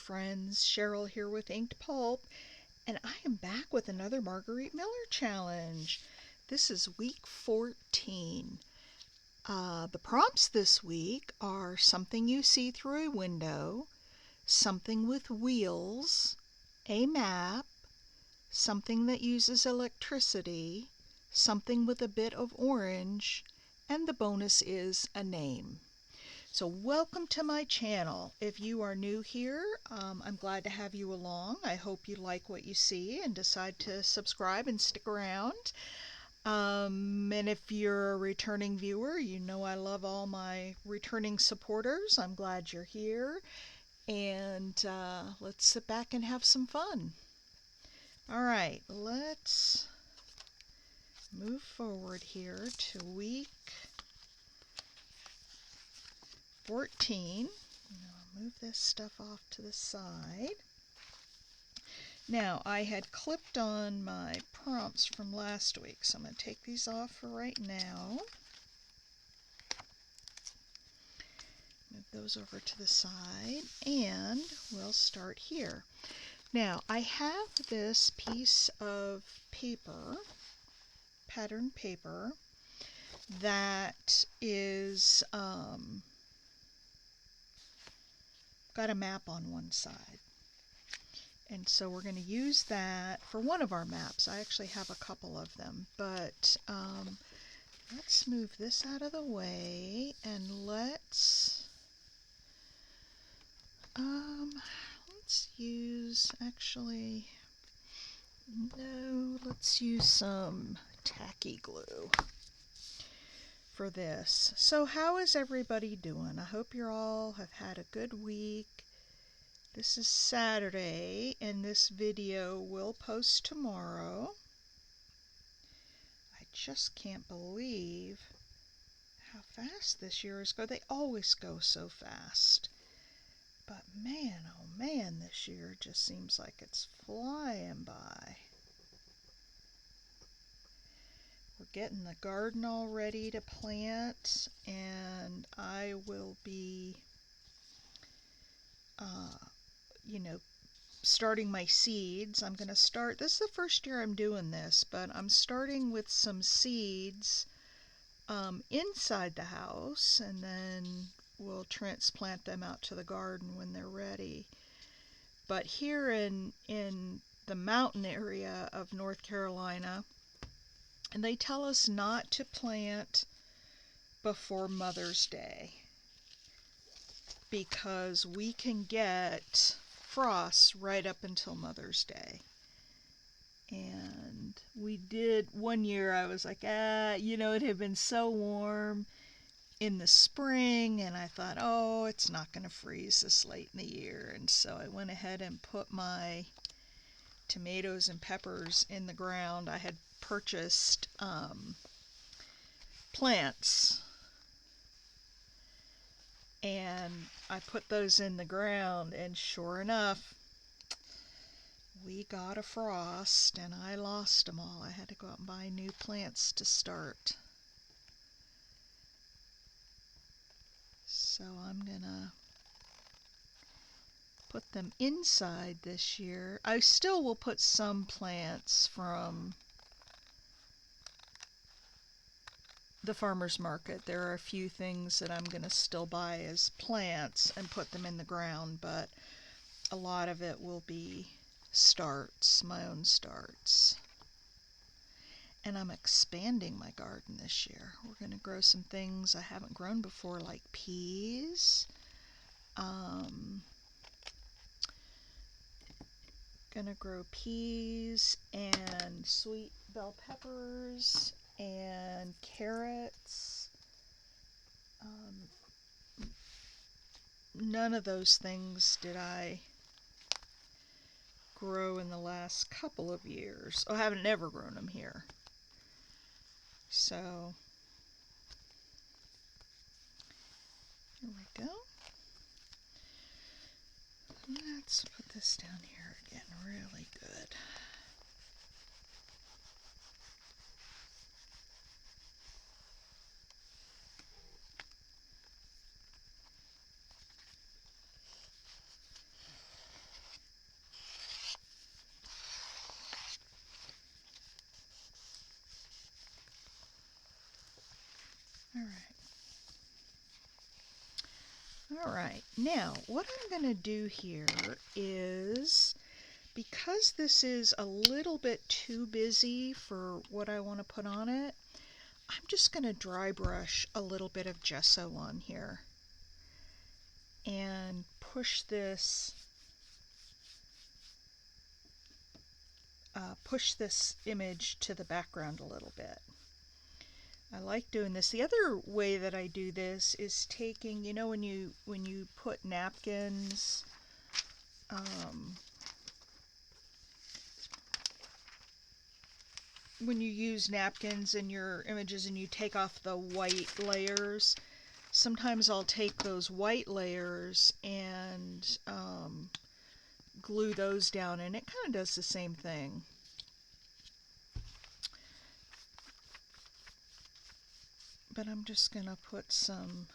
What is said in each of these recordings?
friends, Cheryl here with Inked Pulp, and I am back with another Margarete Miller challenge. This is week 14. The prompts this week are something you see through a window, something with wheels, a map, something that uses electricity, something with a bit of orange, and the bonus is a name. So welcome to my channel. If you are new here, I'm glad to have you along. I hope you like what you see and decide to subscribe and stick around. And if you're a returning viewer, you know I love all my returning supporters. I'm glad you're here. And let's sit back and have some fun. All right, let's move forward here to week 14. I'll move this stuff off to the side. Now, I had clipped on my prompts from last week, so I'm going to take these off for right now. Move those over to the side, and we'll start here. Now, I have this piece of paper, pattern paper, that is got a map on one side. And so we're going to use that for one of our maps. I actually have a couple of them, but let's move this out of the way and let's use, actually, no, let's use some tacky glue for this. So how is everybody doing? I hope you all have had a good week. This is Saturday, and this video will post tomorrow. I just can't believe how fast this year is going. They always go so fast. But man, oh man, this year just seems like it's flying by. We're getting the garden all ready to plant, and I will be starting my seeds. I'm going to start, this is the first year I'm doing this, but I'm starting with some seeds inside the house, and then we'll transplant them out to the garden when they're ready. But here in the mountain area of North Carolina, and they tell us not to plant before Mother's Day because we can get frost right up until Mother's Day. And we did one year, I was like, it had been so warm in the spring, and I thought, oh, it's not going to freeze this late in the year. And so I went ahead and put my tomatoes and peppers in the ground. I had purchased plants, and I put those in the ground, and sure enough, we got a frost and I lost them all. I had to go out and buy new plants to start. So I'm gonna put them inside this year. I still will put some plants from the farmer's market. There are a few things that I'm going to still buy as plants and put them in the ground, but a lot of it will be starts, my own starts. And I'm expanding my garden this year. We're going to grow some things I haven't grown before, like peas. Gonna grow peas and sweet bell peppers and carrots. None of those things did I grow in the last couple of years. I haven't never grown them here. So here we go. Let's put this down here again really good. All right, now what I'm going to do here is, because this is a little bit too busy for what I want to put on it, I'm just going to dry brush a little bit of gesso on here and push this image to the background a little bit. I like doing this. The other way that I do this is taking, you know, when you put napkins, when you use napkins in your images and you take off the white layers, sometimes I'll take those white layers and glue those down, and it kind of does the same thing. But I'm just going to put some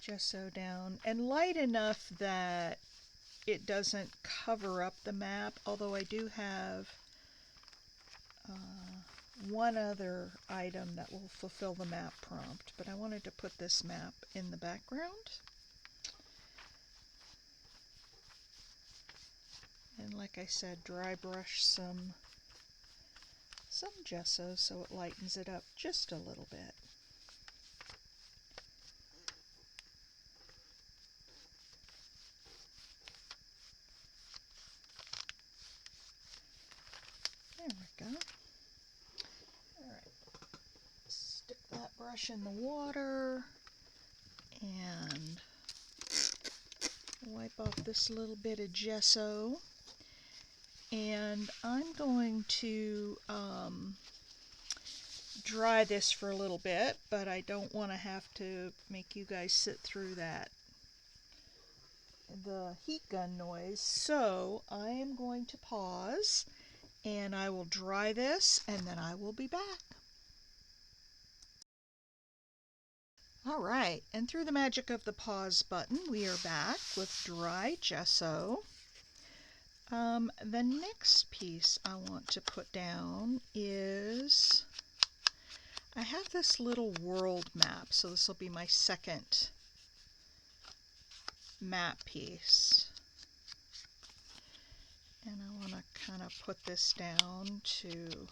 gesso down, and light enough that it doesn't cover up the map, although I do have one other item that will fulfill the map prompt, but I wanted to put this map in the background. And like I said, dry brush some gesso so it lightens it up just a little bit. There we go. Alright, stick that brush in the water and wipe off this little bit of gesso. And I'm going to dry this for a little bit, but I don't want to have to make you guys sit through the heat gun noise. So I am going to pause and I will dry this and then I will be back. All right, and through the magic of the pause button, we are back with dry gesso. The next piece I want to put down is, I have this little world map, so this will be my second map piece. And I want to kind of put this down to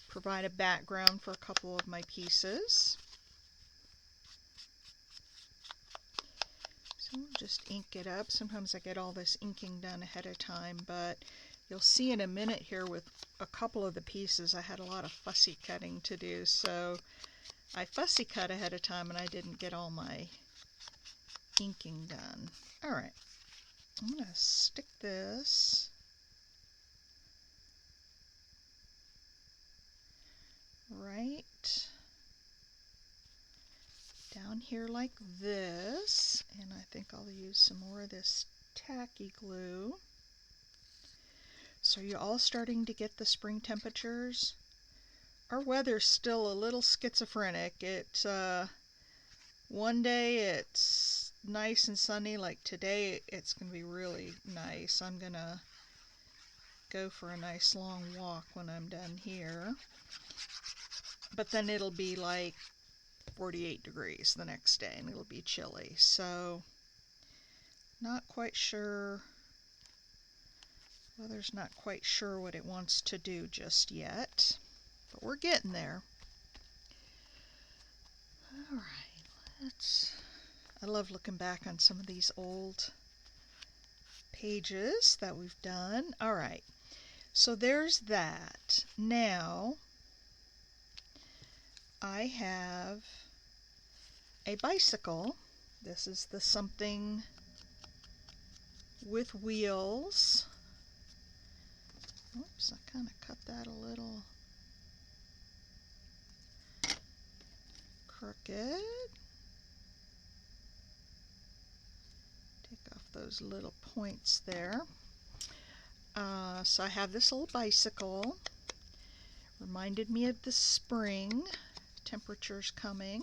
provide a background for a couple of my pieces. So we'll just ink it up. Sometimes I get all this inking done ahead of time, but you'll see in a minute here with a couple of the pieces I had a lot of fussy cutting to do, so I fussy cut ahead of time and I didn't get all my inking done. Alright, I'm going to stick this right down here like this, and I think I'll use some more of this tacky glue. So you're all starting to get the spring temperatures. Our weather's still a little schizophrenic. One day it's nice and sunny, like today it's going to be really nice. I'm going to go for a nice long walk when I'm done here. But then it'll be like 48 degrees the next day and it'll be chilly. So not quite sure. Weather's not quite sure what it wants to do just yet, but we're getting there. All right, I love looking back on some of these old pages that we've done. All right, so there's that. Now I have a bicycle. This is the something with wheels. Oops, I kind of cut that a little crooked. Take off those little points there. So I have this little bicycle. Reminded me of the spring. Temperature's coming.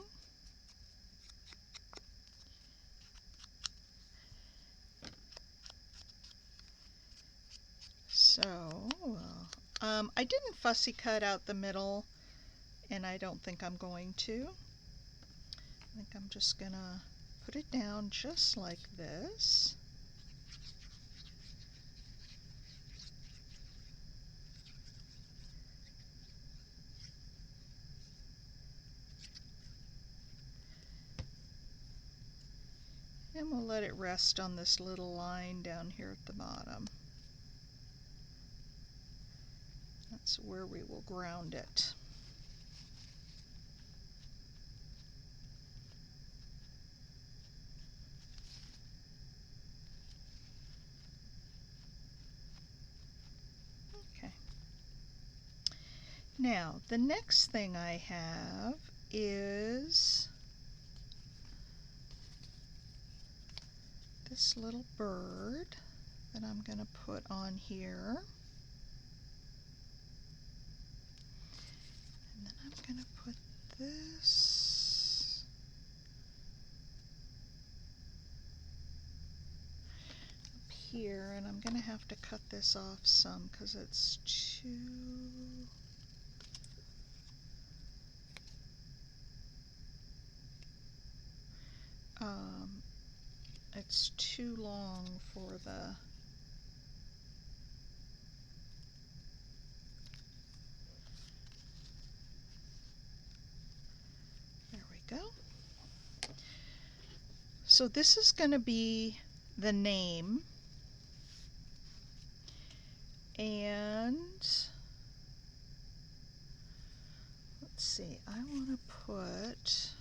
So, I didn't fussy cut out the middle. and I don't think I'm going to. I think I'm just gonna put it down just like this. And we'll let it rest on this little line down here at the bottom. That's where we will ground it. Okay. Now, the next thing I have is this little bird that I'm going to put on here. And then I'm going to put this up here, and I'm going to have to cut this off some because it's too long for the go. So this is going to be the name, and let's see, I want to put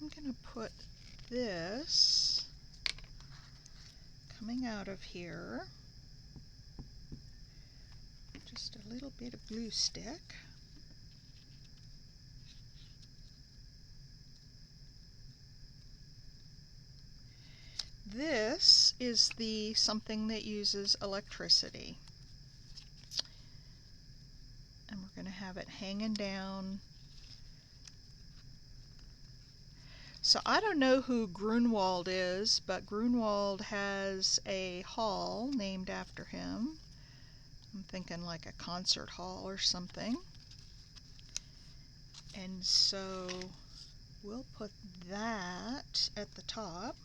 I'm going to put this coming out of here, just a little bit of glue stick. This is the something that uses electricity, and we're going to have it hanging down. So I don't know who Grunwald is, but Grunwald has a hall named after him. I'm thinking like a concert hall or something. And so we'll put that at the top.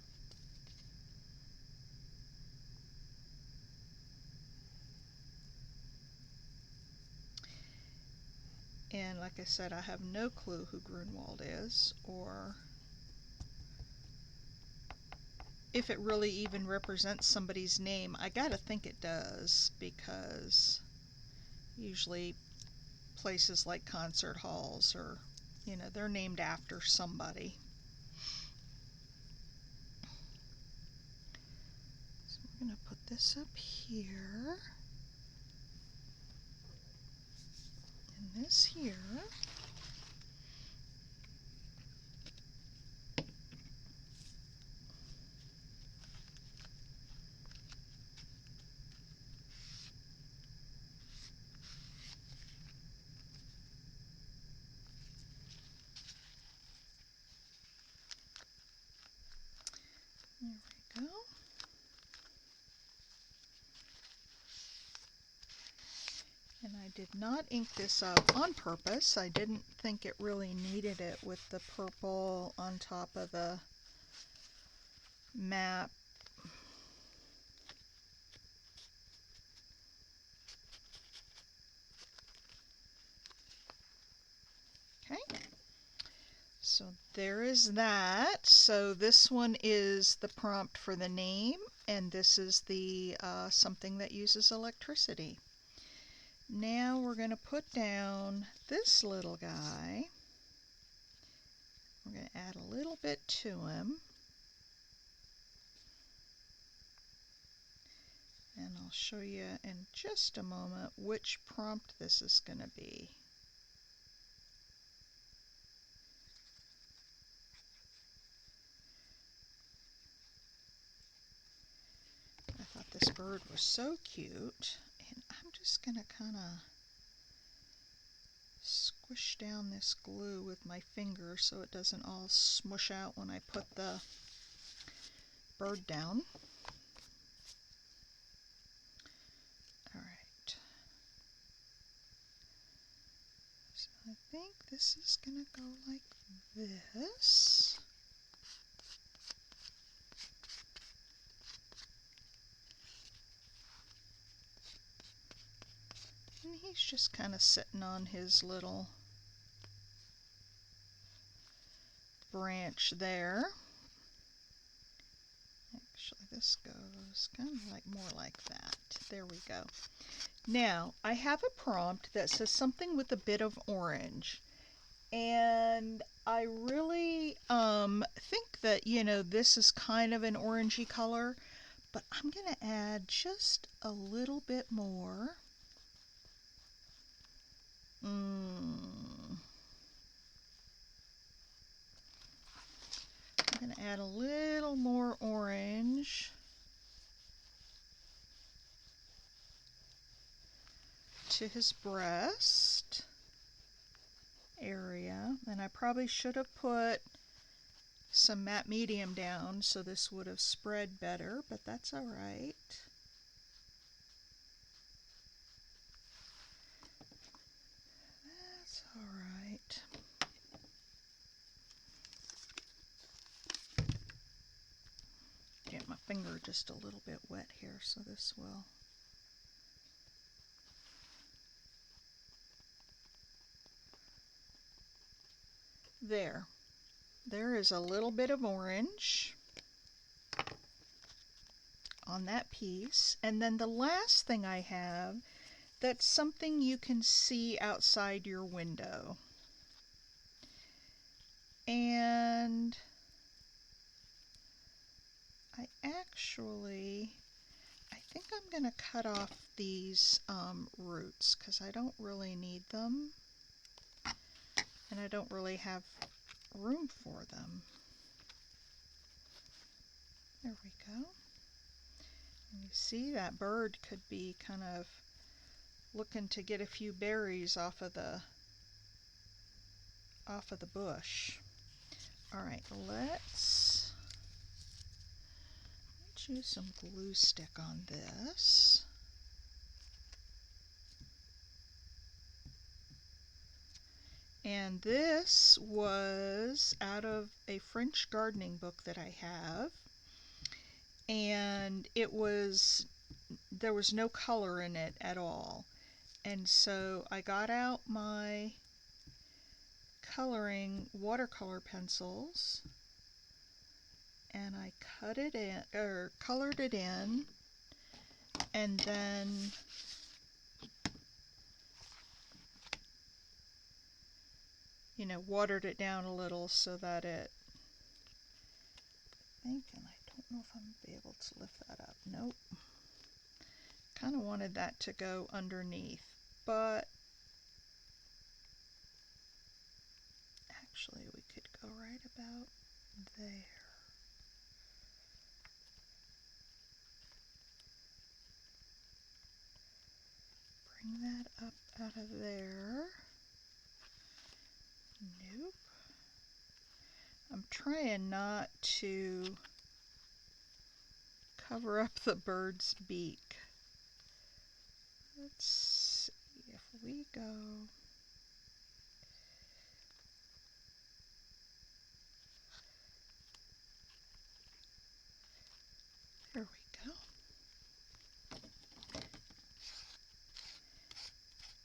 And like I said, I have no clue who Grunwald is, or if it really even represents somebody's name. I gotta think it does, because usually places like concert halls are, you know, they're named after somebody. So we're gonna put this up here, and this here. There we go. And I did not ink this up on purpose. I didn't think it really needed it with the purple on top of the map. Okay. So there is that. So this one is the prompt for the name, and this is the something that uses electricity. Now we're going to put down this little guy. We're going to add a little bit to him. And I'll show you in just a moment which prompt this is going to be. I thought this bird was so cute, and I'm just going to kind of squish down this glue with my finger so it doesn't all smush out when I put the bird down. All right. So I think this is going to go like this. And he's just kind of sitting on his little branch there. Actually, this goes kind of like more like that. There we go. Now, I have a prompt that says something with a bit of orange. And I really think that, you know, this is kind of an orangey color, but I'm going to add just a little bit more. I'm going to add a little more orange to his breast area. And I probably should have put some matte medium down so this would have spread better, but that's all right. That's all right. Get my finger just a little bit wet here, so this will. There. There is a little bit of orange on that piece. And then the last thing I have, that's something you can see outside your window. And I think I'm going to cut off these roots because I don't really need them. And I don't really have room for them. There we go. And you see that bird could be kind of looking to get a few berries off of the bush. All right, let's use some glue stick on this. And this was out of a French gardening book that I have. And there was no color in it at all. And so I got out my coloring watercolor pencils and I colored it in, and then watered it down a little so that it, I think, and I don't know if I'm going to be able to lift that up. Nope. Kind of wanted that to go underneath, but actually we could go right about there. Bring that up out of there. Nope. I'm trying not to cover up the bird's beak. Let's see if we go. There we go.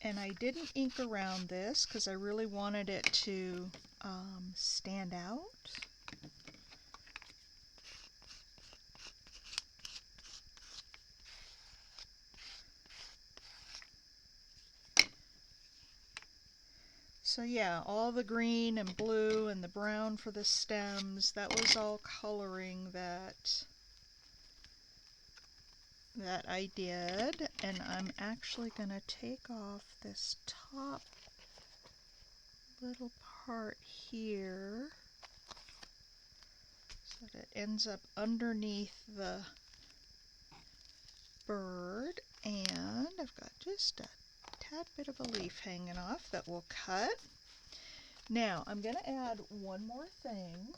And I didn't ink around this because I really wanted it to stand out. So yeah, all the green and blue and the brown for the stems, that was all coloring that I did. And I'm actually going to take off this top little part here so that it ends up underneath the bird. And I've got just a tad bit of a leaf hanging off that we'll cut. Now I'm going to add one more thing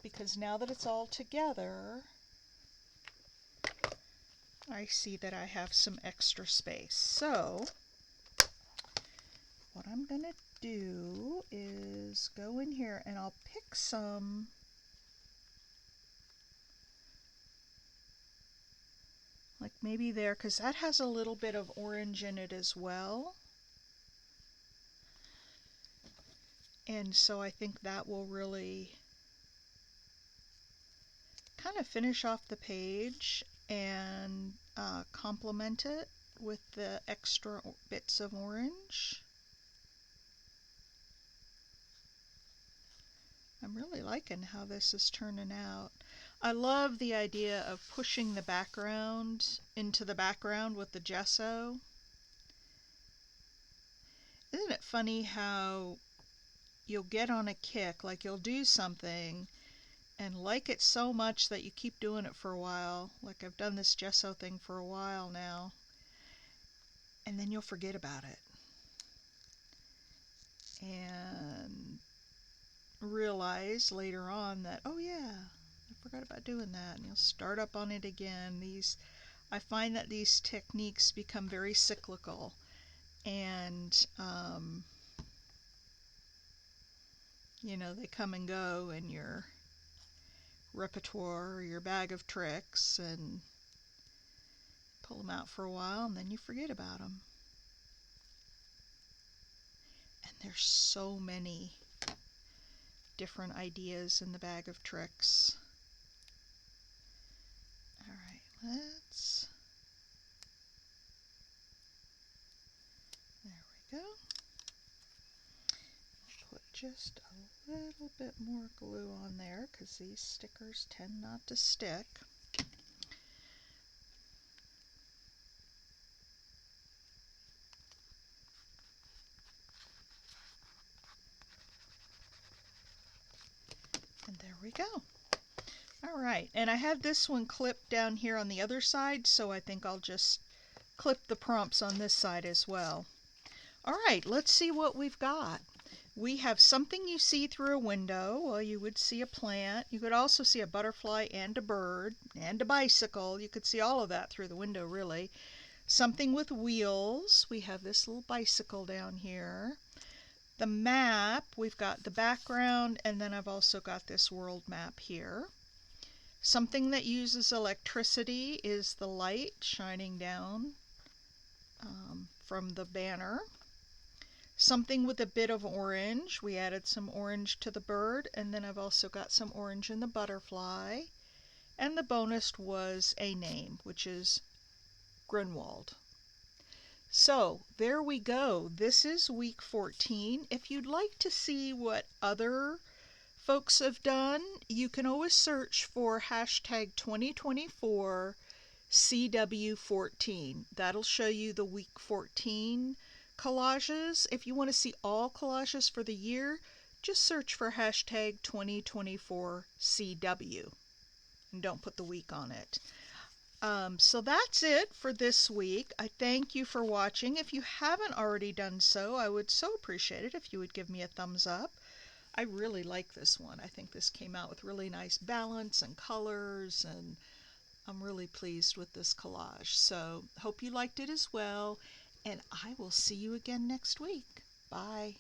because now that it's all together, I see that I have some extra space. So what I'm going to do is go in here and I'll pick some like maybe there, because that has a little bit of orange in it as well. And so I think that will really kind of finish off the page and complement it with the extra bits of orange. I'm really liking how this is turning out. I love the idea of pushing the background into the background with the gesso. Isn't it funny how you'll get on a kick, like you'll do something and like it so much that you keep doing it for a while, like I've done this gesso thing for a while now, and then you'll forget about it and realize later on that, oh yeah, I forgot about doing that, and you'll start up on it again. I find that these techniques become very cyclical, and you know, they come and go in your repertoire or your bag of tricks, and pull them out for a while and then you forget about them. And there's so many different ideas in the bag of tricks. Alright, there we go. Put just a little bit more glue on there because these stickers tend not to stick. And there we go. Alright, and I have this one clipped down here on the other side, so I think I'll just clip the prompts on this side as well. Alright, let's see what we've got. We have something you see through a window. Well, you would see a plant. You could also see a butterfly and a bird and a bicycle. You could see all of that through the window, really. Something with wheels. We have this little bicycle down here. The map, we've got the background, and then I've also got this world map here. Something that uses electricity is the light shining down from the banner. Something with a bit of orange. We added some orange to the bird, and then I've also got some orange in the butterfly. And the bonus was a name, which is Grunwald. So there we go. This is week 14. If you'd like to see what other folks have done, you can always search for hashtag 2024 CW14. That'll show you the week 14 collages. If you want to see all collages for the year, just search for hashtag 2024 CW and don't put the week on it. So that's it for this week. I thank you for watching. If you haven't already done so, I would so appreciate it if you would give me a thumbs up. I really like this one. I think this came out with really nice balance and colors, and I'm really pleased with this collage. So hope you liked it as well, and I will see you again next week. Bye.